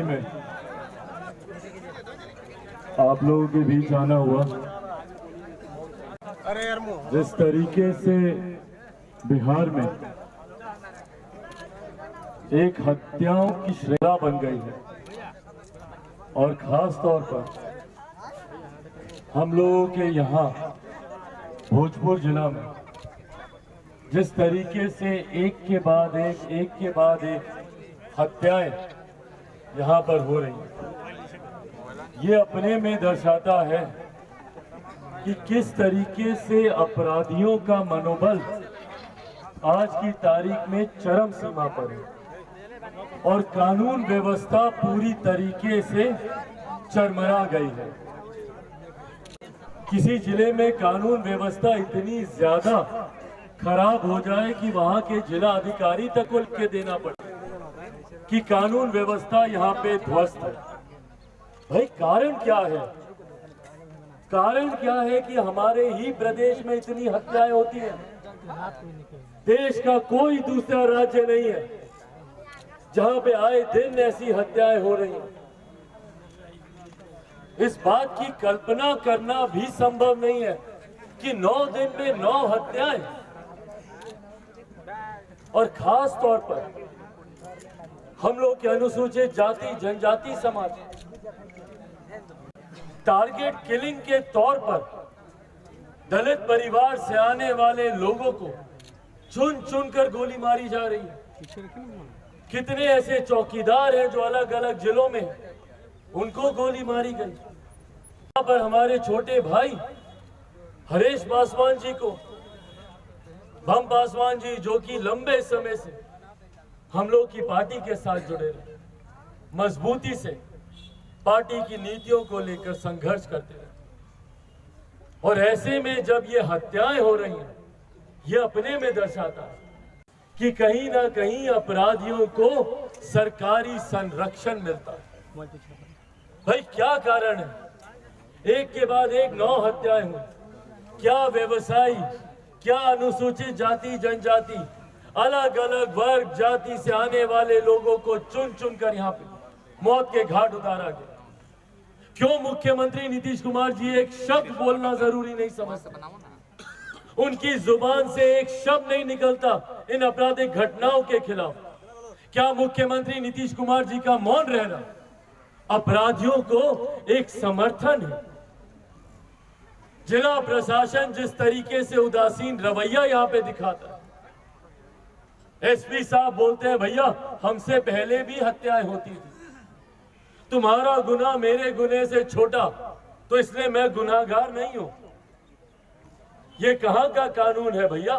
में आप लोगों के बीच आना हुआ। जिस तरीके से बिहार में एक हत्याओं की श्रृंखला बन गई है और खास तौर पर हम लोगों के यहाँ भोजपुर जिला में जिस तरीके से एक के बाद एक हत्याएं यहाँ पर हो रही हैं, ये अपने में दर्शाता है कि किस तरीके से अपराधियों का मनोबल आज की तारीख में चरम सीमा पर है और कानून व्यवस्था पूरी तरीके से चरमरा गई है। किसी जिले में कानून व्यवस्था इतनी ज्यादा खराब हो जाए कि वहां के जिला अधिकारी तक को लिख के देना पड़े कि कानून व्यवस्था यहाँ पे ध्वस्त है। भाई कारण क्या है? कारण क्या है कि हमारे ही प्रदेश में इतनी हत्याएं होती हैं? देश का कोई दूसरा राज्य नहीं है जहां पे आए दिन ऐसी हत्याएं हो रही हैं। इस बात की कल्पना करना भी संभव नहीं है कि 9 दिन में 9 हत्याएं, और खास तौर पर हम लोग के अनुसूचित जाति जनजाति समाज टारगेट किलिंग के तौर पर दलित परिवार से आने वाले लोगों को चुन चुन कर गोली मारी जा रही है। कितने ऐसे चौकीदार हैं जो अलग अलग जिलों में उनको गोली मारी गई। यहाँ पर हमारे छोटे भाई हरीश पासवान जी को, बम पासवान जी जो कि लंबे समय से हम लोग की पार्टी के साथ जुड़े रहे, मजबूती से पार्टी की नीतियों को लेकर संघर्ष करते रहे, और ऐसे में जब ये हत्याएं हो रही हैं, ये अपने में दर्शाता है कि कहीं ना कहीं अपराधियों को सरकारी संरक्षण मिलता है। भाई क्या कारण है? एक के बाद एक 9 हत्याएं हुई। क्या व्यवसायी, क्या अनुसूचित जाति जनजाति, अलग अलग वर्ग जाति से आने वाले लोगों को चुन चुन कर यहाँ पे मौत के घाट उतारा गया। क्यों मुख्यमंत्री नीतीश कुमार जी एक शब्द बोलना जरूरी नहीं समझते? उनकी जुबान से एक शब्द नहीं निकलता इन आपराधिक घटनाओं के खिलाफ। क्या मुख्यमंत्री नीतीश कुमार जी का मौन रहना अपराधियों को एक समर्थन है? जिला प्रशासन जिस तरीके से उदासीन रवैया यहाँ पे दिखाता है, एसपी साहब बोलते हैं भैया हमसे पहले भी हत्याएं होती थी, तुम्हारा गुनाह मेरे गुनाह से छोटा, तो इसलिए मैं गुनाहगार नहीं हूं। ये कहां का कानून है भैया?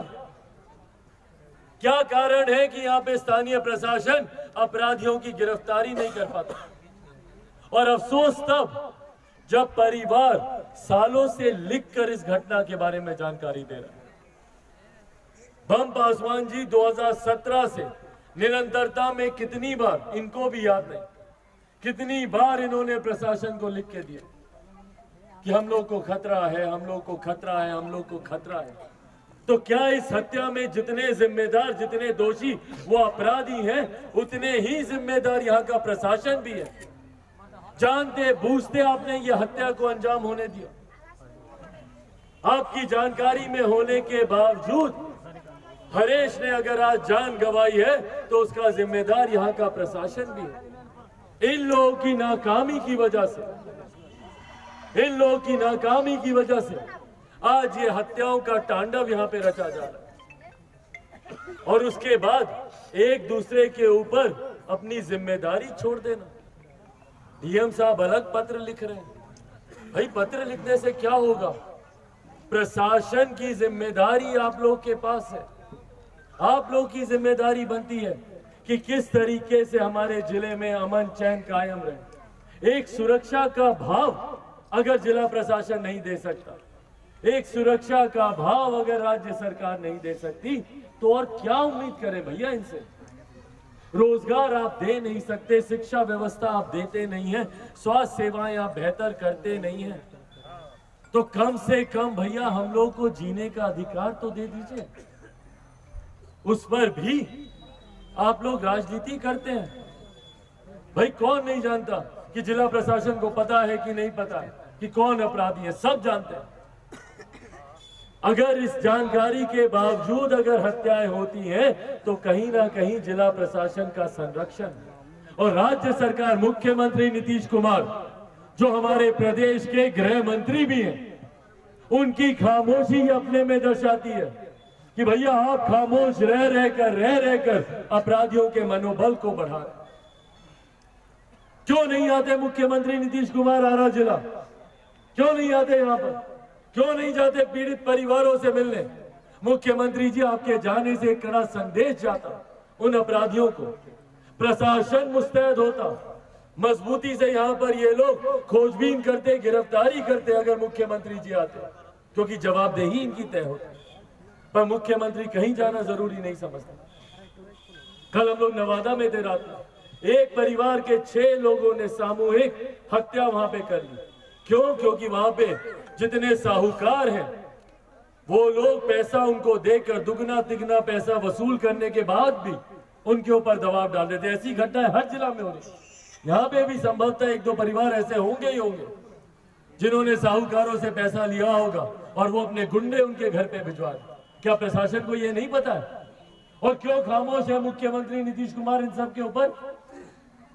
क्या कारण है कि यहाँ पे स्थानीय प्रशासन अपराधियों की गिरफ्तारी नहीं कर पाता? और अफसोस तब जब परिवार सालों से लिखकर इस घटना के बारे में जानकारी दे रहा है। बम पासवान जी 2017 से निरंतरता में कितनी बार, इनको भी याद नहीं, कितनी बार इन्होंने प्रशासन को लिख के दिया कि हम लोग को खतरा है, हम लोग को खतरा है, हम लोग को खतरा है। तो क्या इस हत्या में जितने जिम्मेदार, जितने दोषी वो अपराधी हैं, उतने ही जिम्मेदार यहाँ का प्रशासन भी है? जानते बूझते आपने ये हत्या को अंजाम होने दिया। आपकी जानकारी में होने के बावजूद हरीश ने अगर आज जान गंवाई है तो उसका जिम्मेदार यहाँ का प्रशासन भी है। इन लोगों की नाकामी की वजह से, इन लोगों की नाकामी की वजह से आज ये हत्याओं का तांडव यहाँ पे रचा जा रहा है, और उसके बाद एक दूसरे के ऊपर अपनी जिम्मेदारी छोड़ देना। डीएम साहब अलग पत्र लिख रहे हैं। भाई पत्र लिखने से क्या होगा? प्रशासन की जिम्मेदारी आप लोग के पास है। आप लोग की जिम्मेदारी बनती है कि किस तरीके से हमारे जिले में अमन चैन कायम रहे। एक सुरक्षा का भाव अगर जिला प्रशासन नहीं दे सकता, एक सुरक्षा का भाव अगर राज्य सरकार नहीं दे सकती, तो और क्या उम्मीद करें भैया इनसे? रोजगार आप दे नहीं सकते, शिक्षा व्यवस्था आप देते नहीं हैं, स्वास्थ्य सेवाएं आप बेहतर करते नहीं हैं, तो कम से कम भैया हम लोग को जीने का अधिकार तो दे दीजिए। उस पर भी आप लोग राजनीति करते हैं। भाई कौन नहीं जानता कि जिला प्रशासन को पता है कि नहीं पता है कि कौन अपराधी है, सब जानते हैं। अगर इस जानकारी के बावजूद अगर हत्याएं होती हैं तो कहीं ना कहीं जिला प्रशासन का संरक्षण और राज्य सरकार, मुख्यमंत्री नीतीश कुमार जो हमारे प्रदेश के गृह मंत्री भी हैं, उनकी खामोशी अपने में दर्शाती है कि भैया आप खामोश रह रहकर अपराधियों के मनोबल को बढ़ा रहे। क्यों नहीं आते मुख्यमंत्री नीतीश कुमार आरा जिला? क्यों नहीं आते यहाँ पर? क्यों नहीं जाते पीड़ित परिवारों से मिलने? मुख्यमंत्री जी, आपके जाने से एक कड़ा संदेश जाता उन अपराधियों को, प्रशासन मुस्तैद होता, मजबूती से यहाँ पर ये लोग खोजबीन करते, गिरफ्तारी करते अगर मुख्यमंत्री जी आते, क्योंकि जवाबदेही इनकी तय होती। पर मुख्यमंत्री कहीं जाना जरूरी नहीं समझता। कल हम लोग नवादा में थे, रात में एक परिवार के 6 लोगों ने सामूहिक हत्या वहां पे कर ली। क्यों? क्योंकि वहां पे जितने साहूकार हैं वो लोग पैसा उनको देकर दुगना तिगना पैसा वसूल करने के बाद भी उनके ऊपर दबाव डाल देते। ऐसी घटनाएं हर जिला में हो रही। यहाँ पे भी संभवतः 1-2 परिवार ऐसे होंगे ही होंगे जिन्होंने साहूकारों से पैसा लिया होगा और वो अपने गुंडे उनके घर पे भिजवा दें। क्या प्रशासन को ये नहीं पता है? और क्यों खामोश है मुख्यमंत्री नीतीश कुमार इन सब के ऊपर?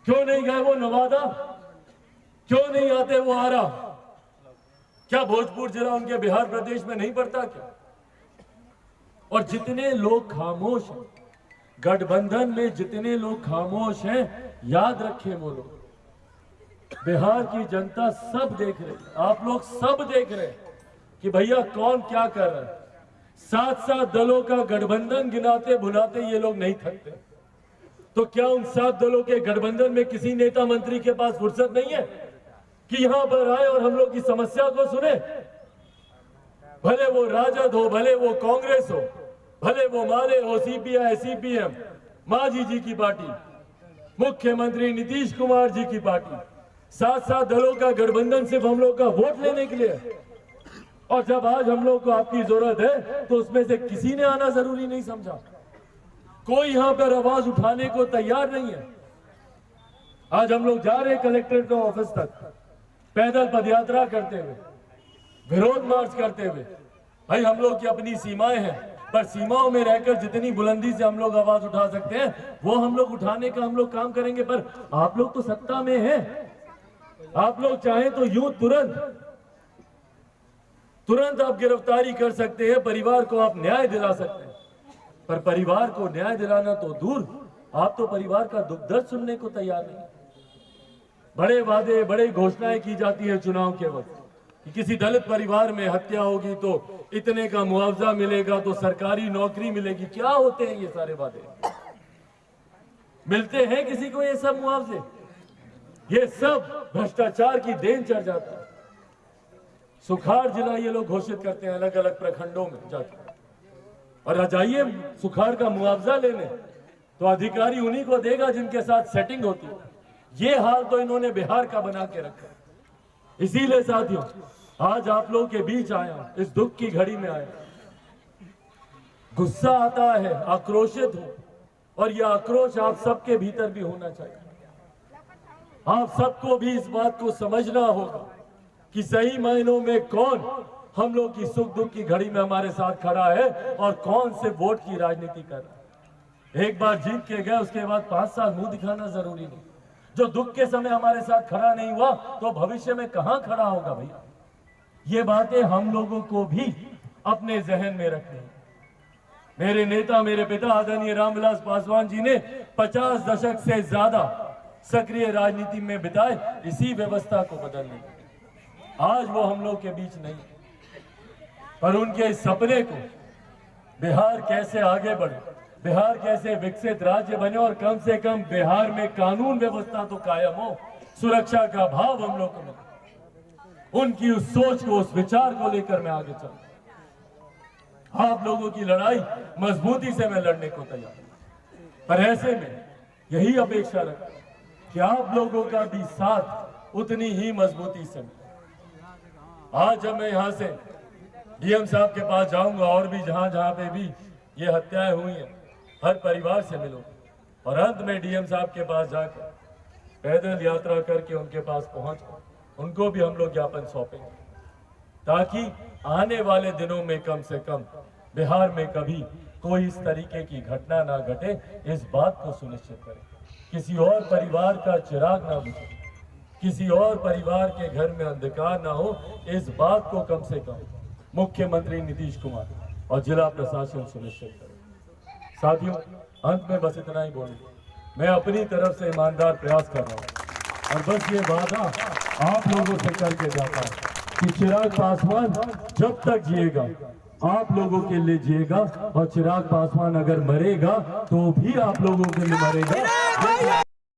क्यों नहीं गए वो नवादा? क्यों नहीं आते वो आरा? क्या भोजपुर जिला उनके बिहार प्रदेश में नहीं पड़ता क्या? और जितने लोग खामोश हैं, गठबंधन में जितने लोग खामोश हैं, याद रखें वो लोग, बिहार की जनता सब देख रहे, आप लोग सब देख रहे कि भैया कौन क्या कर रहा है। 7 दलों का गठबंधन गिनाते भुनाते ये लोग नहीं थकते। तो क्या उन 7 दलों के गठबंधन में किसी नेता मंत्री के पास फुर्सत नहीं है कि यहां पर आए और हम लोग की समस्या को सुने? भले वो राजद हो, भले वो कांग्रेस हो, भले वो माले हो, सीपीआई, सीपीएम, मांझी जी की पार्टी, मुख्यमंत्री नीतीश कुमार जी की पार्टी, 7 दलों का गठबंधन सिर्फ हम लोग का वोट लेने के लिए। और जब आज हम लोग को आपकी जरूरत है तो उसमें से किसी ने आना जरूरी नहीं समझा। कोई यहां पर आवाज उठाने को तैयार नहीं है। आज हम लोग जा रहे हैं कलेक्ट्रेट ऑफिस तक पैदल पदयात्रा करते हुए, विरोध मार्च करते हुए। भाई हम लोग की अपनी सीमाएं हैं, पर सीमाओं में रहकर जितनी बुलंदी से हम लोग आवाज उठा सकते हैं वो हम लोग उठाने का हम लोग काम करेंगे। पर आप लोग तो सत्ता में हैं, आप लोग चाहें तो यूं तुरंत आप गिरफ्तारी कर सकते हैं, परिवार को आप न्याय दिला सकते हैं। पर परिवार को न्याय दिलाना तो दूर, आप तो परिवार का दुख दर्द सुनने को तैयार नहीं। बड़े वादे, बड़े घोषणाएं की जाती है चुनाव के वक्त कि किसी दलित परिवार में हत्या होगी तो इतने का मुआवजा मिलेगा, तो सरकारी नौकरी मिलेगी। क्या होते हैं ये सारे वादे? मिलते हैं किसी को ये सब मुआवजे? ये सब भ्रष्टाचार की देन चढ़ जाता है। सुखाड़ जिला ये लोग घोषित करते हैं अलग अलग प्रखंडों में जाकर, और जाइए सुखाड़ का मुआवजा लेने तो अधिकारी उन्हीं को देगा जिनके साथ सेटिंग होती है। ये हाल तो इन्होंने बिहार का बना के रखा। इसीलिए साथियों आज आप लोग के बीच आया, इस दुख की घड़ी में आया। गुस्सा आता है, आक्रोशित हो, और यह आक्रोश आप सबके भीतर भी होना चाहिए। आप सबको भी इस बात को समझना होगा कि सही मायनों में कौन हम लोग की सुख दुख की घड़ी में हमारे साथ खड़ा है और कौन से वोट की राजनीति कर रहा है। एक बार जीत के गए उसके बाद 5 साल मुंह दिखाना जरूरी नहीं। जो दुख के समय हमारे साथ खड़ा नहीं हुआ तो भविष्य में कहां खड़ा होगा भैया? ये बातें हम लोगों को भी अपने जहन में रखनी है। मेरे नेता, मेरे पिता आदरणीय रामविलास पासवान जी ने 50 दशक से ज्यादा सक्रिय राजनीति में बिताए इसी व्यवस्था को बदलने के। आज वो हम लोग के बीच नहीं, पर उनके इस सपने को बिहार कैसे आगे बढ़े, बिहार कैसे विकसित राज्य बने और कम से कम बिहार में कानून व्यवस्था तो कायम हो, सुरक्षा का भाव हम लोग को मिले, उनकी उस सोच को, उस विचार को लेकर मैं आगे चलूं। आप लोगों की लड़ाई मजबूती से मैं लड़ने को तैयार हूं, पर ऐसे में यही अपेक्षा रखता कि आप लोगों का भी साथ उतनी ही मजबूती से। आज जब मैं यहाँ से डीएम साहब के पास जाऊंगा और भी जहां जहां पे भी ये हत्याएं हुई हैं, हर परिवार से मिलूं और अंत में डीएम साहब के पास जाकर पैदल यात्रा करके उनके पास पहुंच उनको भी हम लोग ज्ञापन सौंपेंगे, ताकि आने वाले दिनों में कम से कम बिहार में कभी कोई इस तरीके की घटना ना घटे, इस बात को सुनिश्चित करें। किसी और परिवार का चिराग ना बुझे, किसी और परिवार के घर में अंधकार ना हो, इस बात को कम से कम मुख्यमंत्री नीतीश कुमार और जिला प्रशासन सुनिश्चित करे। साथियों, अंत में बस इतना ही बोलूंगा, मैं अपनी तरफ से ईमानदार प्रयास कर रहा हूं और बस ये वादा आप लोगों से करके जाता हूं कि चिराग पासवान जब तक जिएगा आप लोगों के लिए जिएगा, और चिराग पासवान अगर मरेगा तो भी आप लोगों के लिए मरेगा।